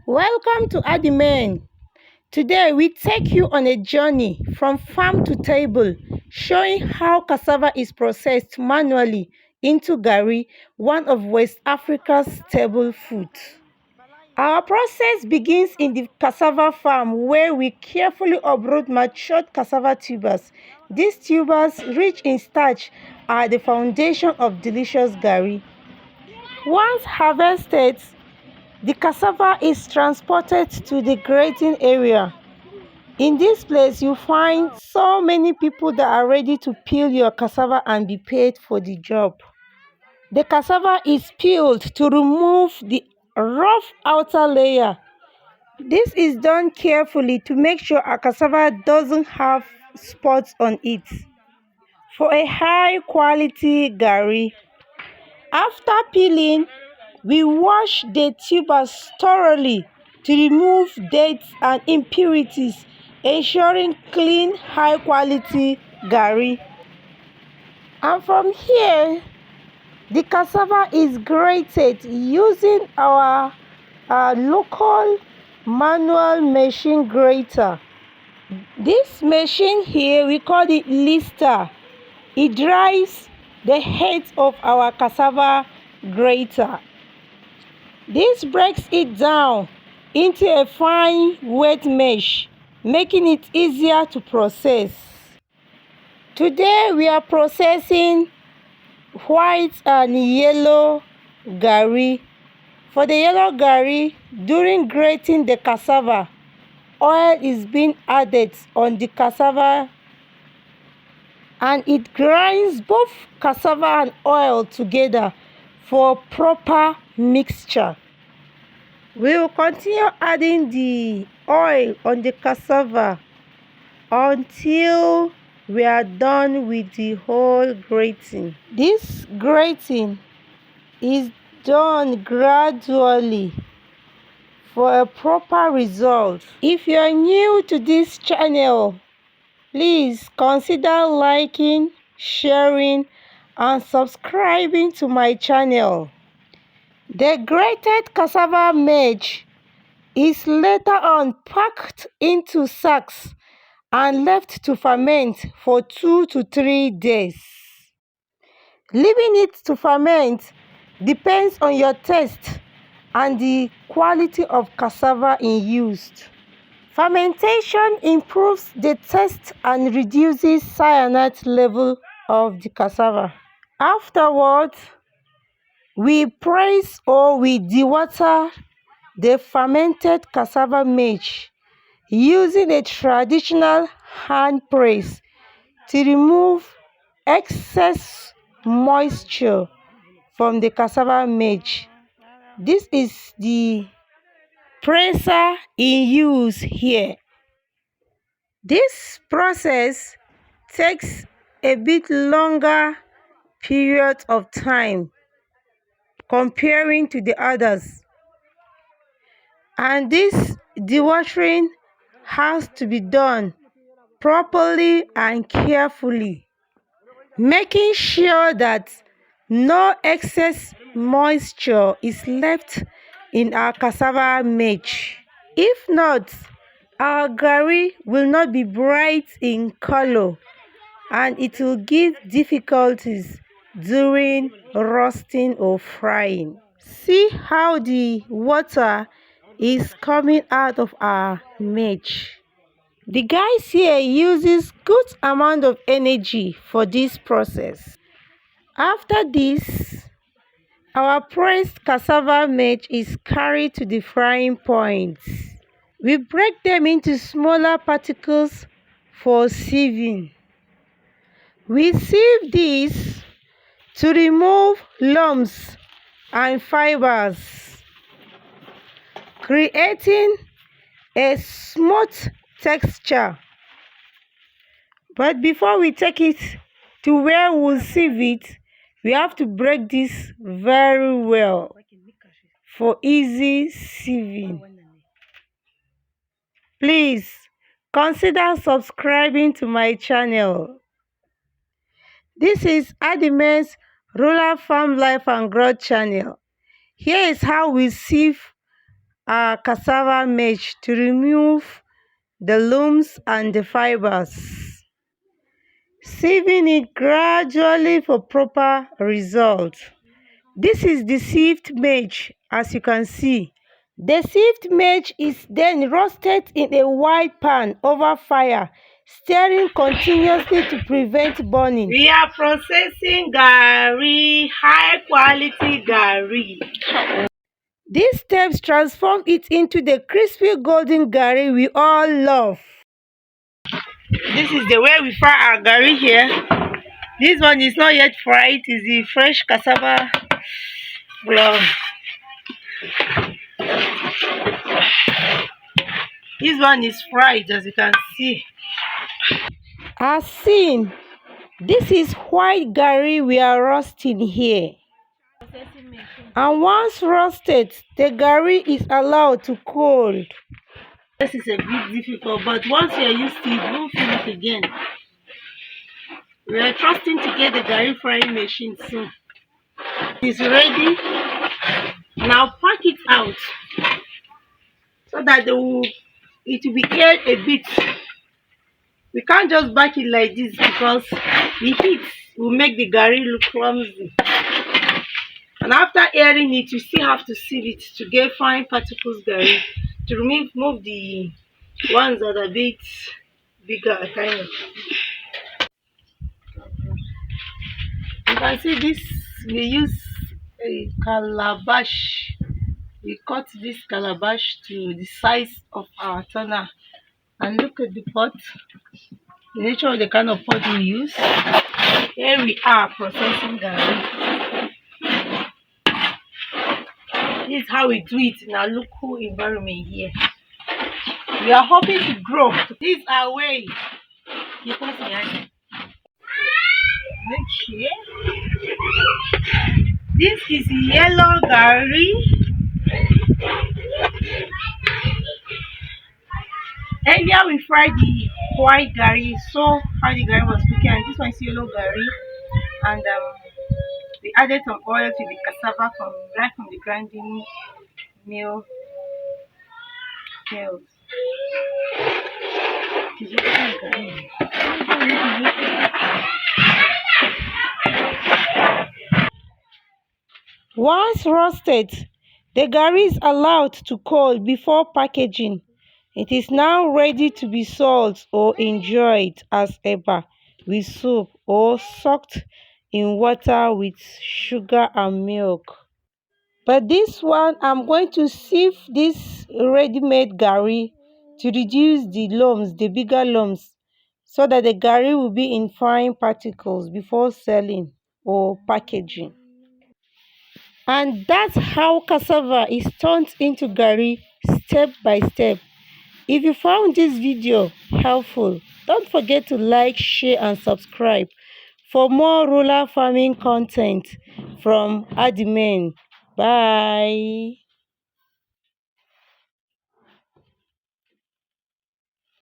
Welcome to Adimen. Today we take you on a journey from farm to table, showing how cassava is processed manually into Garri, one of West Africa's staple foods. Our process begins in the cassava farm where we carefully uproot matured cassava tubers. These tubers, rich in starch, are the foundation of delicious Garri. Once harvested, the cassava is transported to the grating area. In this place, you find so many people that are ready to peel your cassava and be paid for the job. The cassava is peeled to remove the rough outer layer. This is done carefully to make sure our cassava doesn't have spots on it. For a high quality Garri, after peeling, we wash the tubers thoroughly to remove dirt and impurities, ensuring clean, high-quality Garri. And from here, the cassava is grated using our local manual machine grater. This machine here, we call it lister. It drives the head of our cassava grater. This breaks it down into a fine wet mesh, making it easier to process. Today we are processing white and yellow Garri. For the yellow Garri, during grating the cassava, oil is being added on the cassava and it grinds both cassava and oil together for proper mixture. We will continue adding the oil on the cassava until we are done with the whole grating. This grating is done gradually for a proper result. If you are new to this channel, please consider liking, sharing, and subscribing to my channel. The grated cassava mesh is later on packed into sacks and left to ferment for 2 to 3 days. Leaving it to ferment depends on your taste and the quality of cassava in use. Fermentation improves the taste and reduces cyanide level of the cassava. Afterwards, we press or we dewater the fermented cassava mesh using a traditional hand press to remove excess moisture from the cassava mesh. This is the presser in use here. This process takes a bit longer period of time comparing to the others, and this dewatering has to be done properly and carefully, making sure that no excess moisture is left in our cassava mesh. If not, our Garri will not be bright in color and it will give difficulties during roasting or frying. See how the water is coming out of our mesh. The guys here uses good amount of energy for this process. After this, our pressed cassava mesh is carried to the frying point. We break them into smaller particles for sieving. We sieve this to remove lumps and fibers, creating a smooth texture. But before we take it to where we'll sieve it, we have to break this very well for easy sieving. Please consider subscribing to my channel. This is Adimen's Rural Farm Life and Growth channel. Here is how we sieve our cassava mesh to remove the looms and the fibers, sieving it gradually for proper results. This is the sieved mesh, as you can see. The sieved mesh is then roasted in a wide pan over fire, stirring continuously to prevent burning. We are processing Garri, high quality Garri. These steps transform it into the crispy golden Garri we all love. This is the way we fry our Garri here. This one is not yet fried, it's the fresh cassava flour. This one is fried, as you can see. As seen, this is white Garri we are roasting here. And once roasted, the Garri is allowed to cool. This is a bit difficult, but once you are used to it, you won't feel it again. We are trusting to get the Garri frying machine soon. It's ready. Now pack it out so that it will be aired a bit. We can't just back it like this because the heat will make the Garri look clumsy. And after airing it, you still have to sieve it to get fine particles Garri, to remove the ones that are a bit bigger, kind of. You can see this, we use a calabash. We cut this calabash to the size of our turner. And look at the pot, the nature of the kind of pot we use. Here we are processing Garri. This is how we do it in our local environment here. We are hoping to grow. This is our way. This is yellow Garri. Earlier we fried the white Garri, so how the Garri was cooking, and this one is yellow Garri. And we added some oil to the cassava right from the grinding mill. Once roasted, the Garri is allowed to cool before packaging. It is now ready to be sold or enjoyed as eba with soup or soaked in water with sugar and milk. But this one, I'm going to sieve this ready-made Garri to reduce the lumps, the bigger lumps, so that the Garri will be in fine particles before selling or packaging. And that's how cassava is turned into Garri step by step. If you found this video helpful, don't forget to like, share and subscribe for more rural farming content from Adimen. Bye.